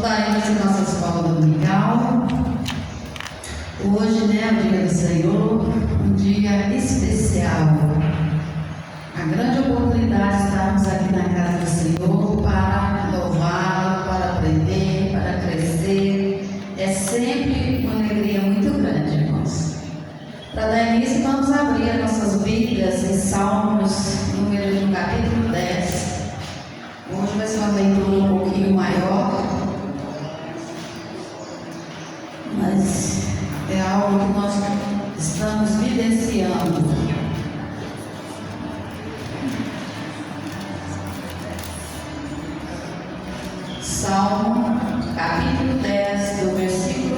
Vamos dar início à nossa escola dominical. Hoje, o dia do Senhor, um dia especial. A grande oportunidade de estarmos aqui na casa do Senhor para louvá-lo, para aprender, para crescer. É sempre uma alegria muito grande, irmãos. Para dar início, vamos abrir as nossas Bíblias em Salmos, número do capítulo 10. Hoje vai ser uma leitura um pouquinho maior, mas é algo que nós estamos vivenciando. Salmo, capítulo 10, do versículo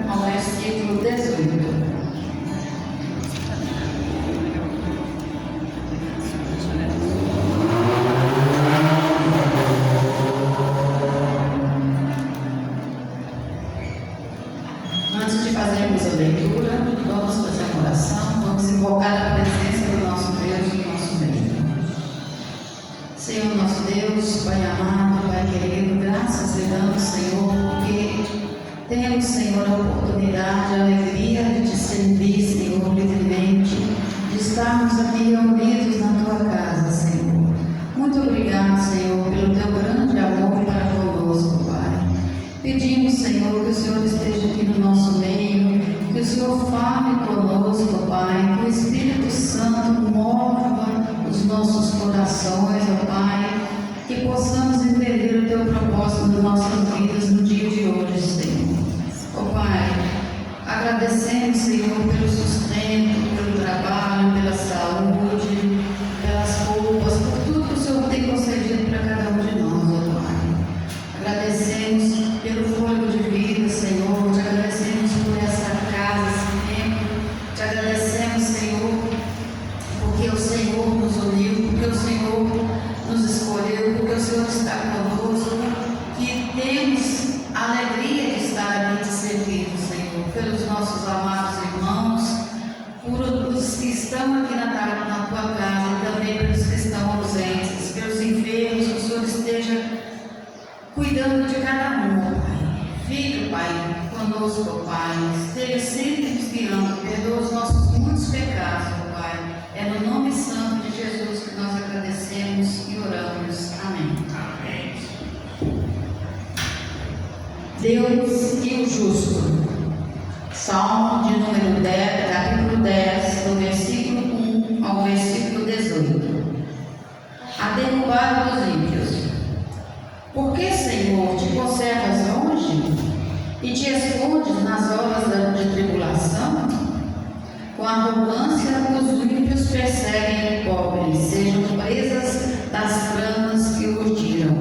1 ao versículo 18. Antes de fazermos a leitura, vamos fazer a oração, vamos invocar a presença do nosso Deus no nosso meio. Senhor nosso Deus, Pai amado, Pai querido, graças lhe damos, Senhor, porque temos, Senhor, a oportunidade, a alegria de te servir, Senhor, livremente, de estarmos aqui reunidos na tua casa, Senhor. Muito obrigado, Senhor, pelo teu grande amor para conosco, Pai. Pedimos, Senhor, que o Senhor esteja aqui no nosso meio, que o Senhor fale conosco, Pai, que o Espírito Santo mova os nossos corações, ó Pai, que possamos entender o Teu propósito nas nossas vidas no dia de hoje, Senhor. Ó Pai, agradecemos, Senhor, pelo sustento, pelo trabalho, pela saúde, pelas roupas, por tudo que o Senhor tem concedido para cada um de nós, ó Pai. Agradecemos pelo fôlego de vida, Senhor, te agradecemos por essa casa, Senhor, te agradecemos, Senhor, porque o Senhor nos uniu, porque o Senhor nos escolheu, porque o Senhor está conosco, que temos a alegria de estar aqui te servindo, Senhor, pelos nossos amados irmãos, por os que estão aqui na tua casa e também pelos que estão ausentes, pelos enfermos, que o Senhor esteja cuidando de cada um, Pai. Filho, Pai, conosco, Pai, esteja sempre inspirando, perdoa os nossos muitos pecados, Pai. É no nome santo de Jesus que nós agradecemos e oramos. Amém. Amém. Deus e o justo. Salmo de número 10, capítulo 10, do versículo 1 ao versículo 18. A derrubada dos ímpios. Por que, Senhor, te conservas longe e te escondes nas horas de tribulação? Com arrogância, os ímpios perseguem o pobre, sejam presas das tramas que o urdiram.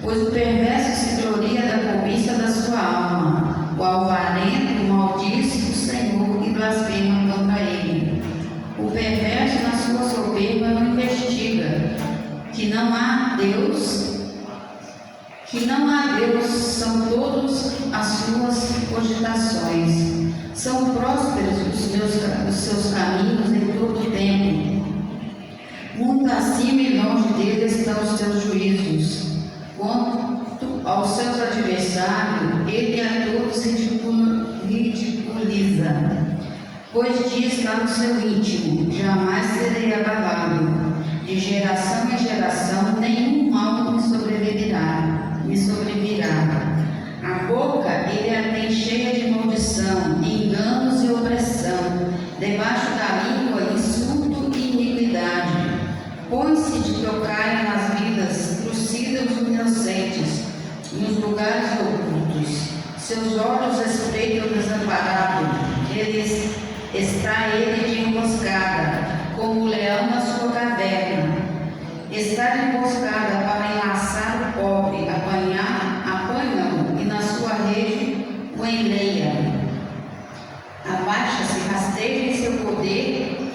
Pois o perverso se gloria da cobiça da sua alma, o alvarento maldiz o Senhor e blasfema contra ele. O perverso na sua soberba não investiga, que não há Deus, são todas as suas cogitações. São prósperos os seus caminhos em todo o tempo. Muito acima e longe dele estão os seus juízos. Quanto aos seus adversários, ele a todos ridiculiza. Pois diz lá no seu íntimo: jamais serei abalado. De geração em geração, nenhum mal me sobrevirá. A boca ele a tem cheia de maldição, enganos e opressão. Debaixo da língua, insulto e iniquidade. Põe-se de tocar nas vidas, trucida os inocentes, nos lugares ocultos. Seus olhos espreitam o desamparado. Está ele de emboscada, como o leão na sua caverna. Está de emboscada para enlaçar o pobre, apanha-o e na sua rede o enleia. Abaixa-se, rasteja em seu poder,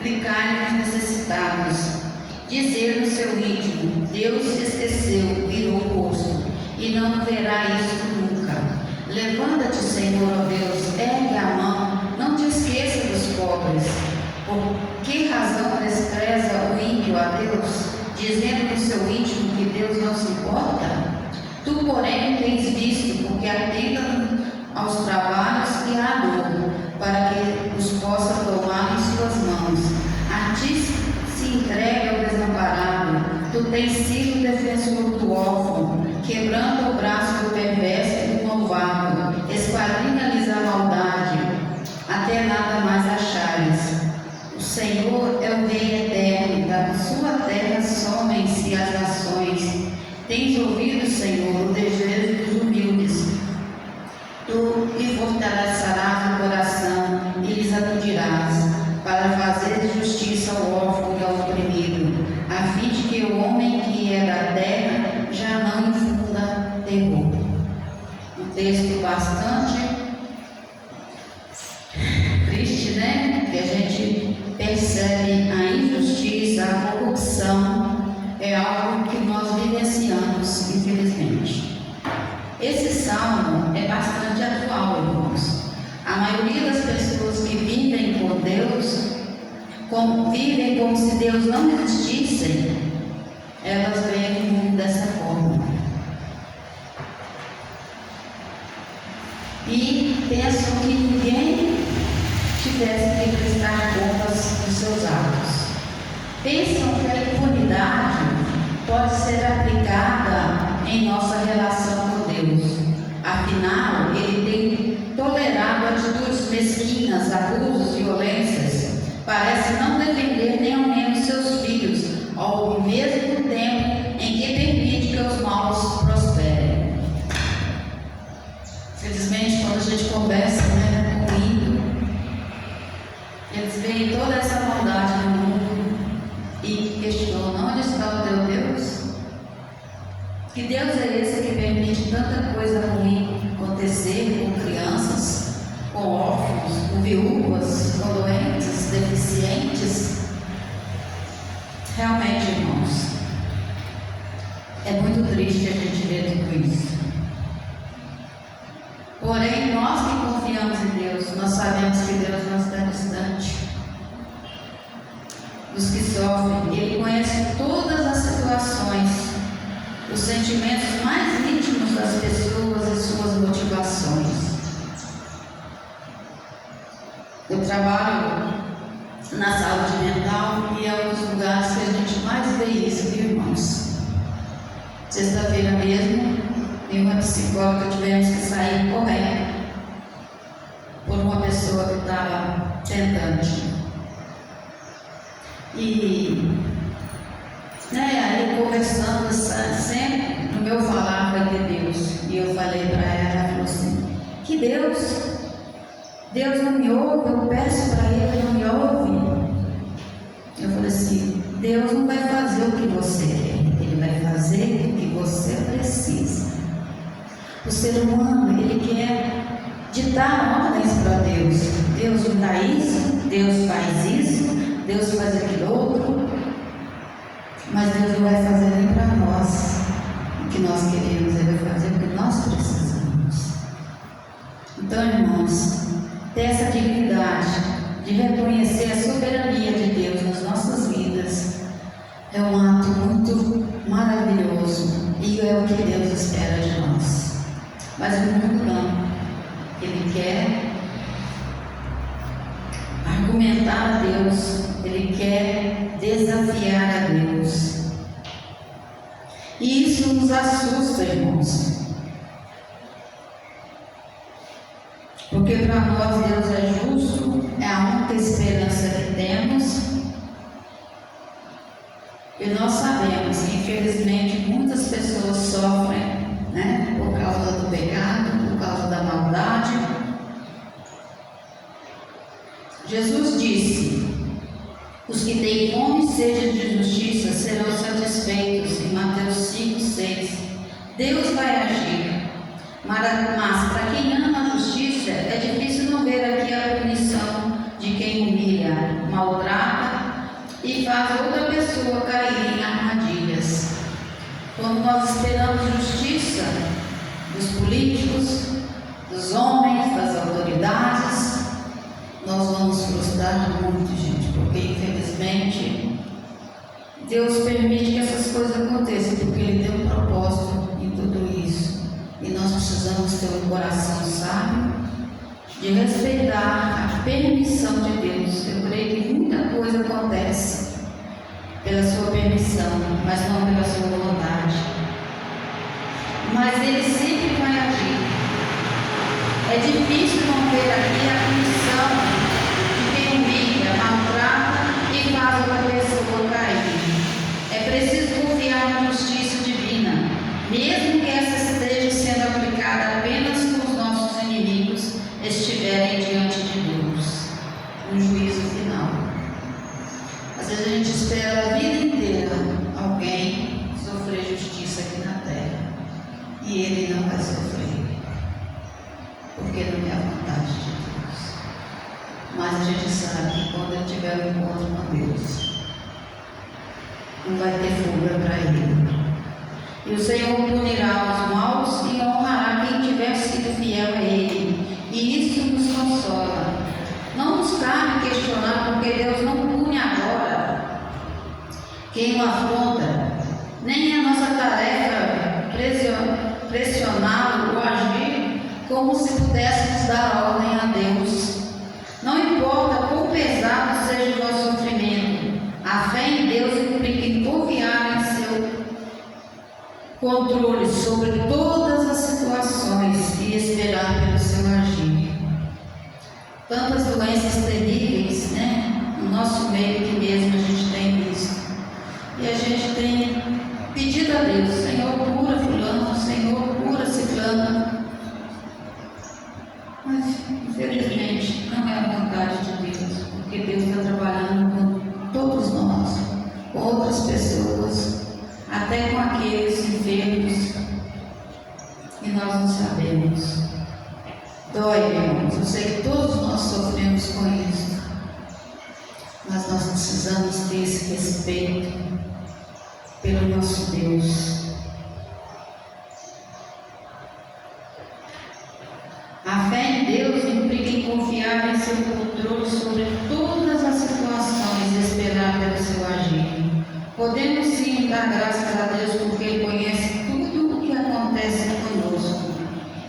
plicar os necessitados. Dizer no seu íntimo: Deus se esqueceu, virou o rosto, e não verá isso nunca. Levanta-te, Senhor, ó Deus, ergue a mão, não te esqueça dos pobres. Por que razão despreza o ímpio a Deus, dizendo no seu íntimo que Deus não se importa? Tu, porém, tens visto, porque atenta aos trabalhos e à dor, para que os possa tomar em suas mãos. A ti se entrega o desamparado, tu tens sido defensor do órfão, quebrando o braço do perverso e do malvado, esquadrinha-lhes a maldade, até nada mais achares. O Senhor é o Rei eterno, da sua terra somem-se as nações. Tens ouvido, Senhor, o desejo dos humildes. Tu lhe fortalecerás o coração e lhes acudirás, para fazer justiça ao órfão e ao oprimido, a fim de que o homem que é da terra já não infunda terror. Um texto bastante triste, né? Que a gente percebe a injustiça, a corrupção, é algo que nós vivenciamos, infelizmente. Esse salmo é bastante atual, irmãos. A maioria das pessoas que vivem com Deus, vivem como se Deus não existisse, elas veem o mundo dessa forma. E pensam que ninguém tivesse que prestar contas dos seus atos. Pensam que a impunidade pode ser aplicada em nossa relação com Deus. Afinal, Ele tem tolerado atitudes mesquinhas, abusos, violências. Parece não defender nem ao menos seus filhos, ao mesmo tempo em que permite que os maus prosperem. Felizmente, quando a gente conversa com o ímpio, eles veem toda essa maldade no mundo e questionam: onde está o teu Deus? Que Deus é esse que permite tanta coisa ruim acontecer com crianças, com órfãos, com viúvas, com doentes, deficientes? Realmente, irmãos, é muito triste a gente ver tudo isso. Porém, nós que confiamos em Deus, nós sabemos que Deus não está distante dos que sofrem. Ele conhece todas as situações, os sentimentos mais íntimos das pessoas e suas motivações. Eu trabalho na saúde mental e é um dos lugares que a gente mais vê isso, viu, irmãos? Sexta-feira mesmo, eu e uma psicóloga tivemos que sair correndo por uma pessoa que estava tentante. E aí conversando, sempre no meu falar vai ter Deus. E eu falei para ela falou assim: que Deus não me ouve, eu peço para Ele, não me ouve. Eu falei assim: Deus não vai fazer o que você quer, Ele vai fazer o que você precisa. O ser humano, ele quer ditar ordens para Deus. Deus me dá isso, Deus faz isso, Deus faz aquilo outro. Mas Deus não vai fazer nem para nós o que nós queremos, Ele vai fazer o que nós precisamos. Então, irmãos, ter essa dignidade de reconhecer a soberania de Deus nas nossas vidas é um ato muito maravilhoso e é o que Deus espera de nós. Mas o mundo não. Ele quer argumentar a Deus, ele quer desafiar a Deus. E isso nos assusta, irmãos. Porque para nós Deus é justo, é a única esperança que temos. E nós sabemos que, infelizmente, muitas pessoas sofrem, por causa do pecado, por causa da maldade. Jesus disse: os que têm fome e sede de justiça serão satisfeitos, em Mateus 5:6. Deus vai agir, mas para quem ama a justiça, é difícil não ver aqui a punição de quem humilha, maltrata e faz outra pessoa cair em armadilhas. Quando nós esperamos justiça dos políticos, dos homens, das autoridades, nós vamos frustrar muito, gente, porque infelizmente Deus permite que essas coisas aconteçam, porque Ele tem um propósito em tudo isso. possamos ter um coração sábio de respeitar a permissão de Deus. Eu creio que muita coisa acontece pela sua permissão, mas não pela sua vontade. Mas Ele sempre vai agir. É difícil não ver aqui a punição de quem humilha, maltrata e faz outra pessoa cair. É preciso confiar na justiça divina, mesmo que essa esteja sendo aplicada apenas quando os nossos inimigos estiverem diante de Deus, no juízo final. Às vezes a gente espera a vida inteira alguém sofrer justiça aqui na terra, e ele não vai sofrer, porque não é a vontade de Deus. Mas a gente sabe que quando ele tiver um encontro com Deus, não vai ter fuga para ele. E o Senhor punirá os maus e honrará quem tiver sido fiel a Ele. E isso nos consola. Não nos cabe questionar porque Deus não pune agora quem o afronta. Nem é nossa tarefa pressioná-lo ou agir como se pudéssemos dar ordem a Deus. Não importa quão pesado seja o nosso sofrimento, a fé em Deus implica em confiar em seu controle sobre todas as situações e esperar pelo seu agir. Tantas doenças terríveis, no nosso meio que mesmo a gente tem visto. E a gente tem pedido a Deus: Senhor, cura fulano, Senhor, cura ciclano. Mas, infelizmente, não é a vontade de Deus, porque Deus está trabalhando com todos nós, com outras pessoas, até com aqueles enfermos, e nós não sabemos. Dói, irmãos, eu sei que todos nós sofremos com isso, mas nós precisamos ter esse respeito pelo nosso Deus. A fé em Deus implica em confiar em seu controle sobre todas as situações e esperar pelo seu agir. Podemos sim dar graças a Deus porque Ele conhece tudo o que acontece conosco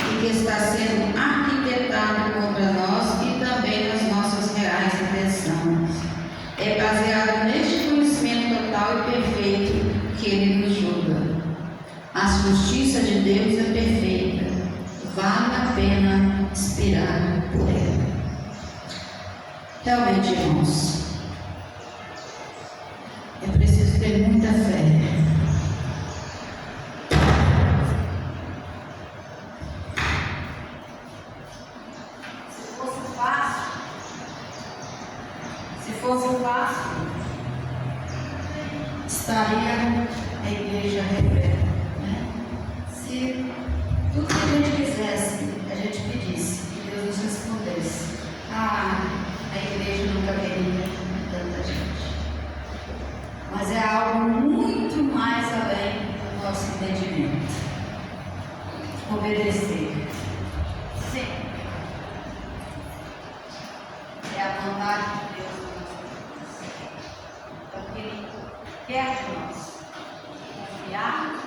e que está sendo arquitetado contra nós e também nas nossas reais intenções. É baseado neste conhecimento total e perfeito que Ele nos julga. A justiça de Deus é perfeita. Vale a pena esperar por ela. Realmente, irmãos, é preciso ter muita fé. Se fosse fácil, estaria a igreja repleta, Se tudo que a gente quisesse, a gente pedisse, que Deus nos respondesse, a igreja não caberia tanta gente. Mas é algo muito mais além do nosso entendimento. Obedecer. Sim. É a vontade de Deus na nossa vida. Então, Ele quer de nós confiar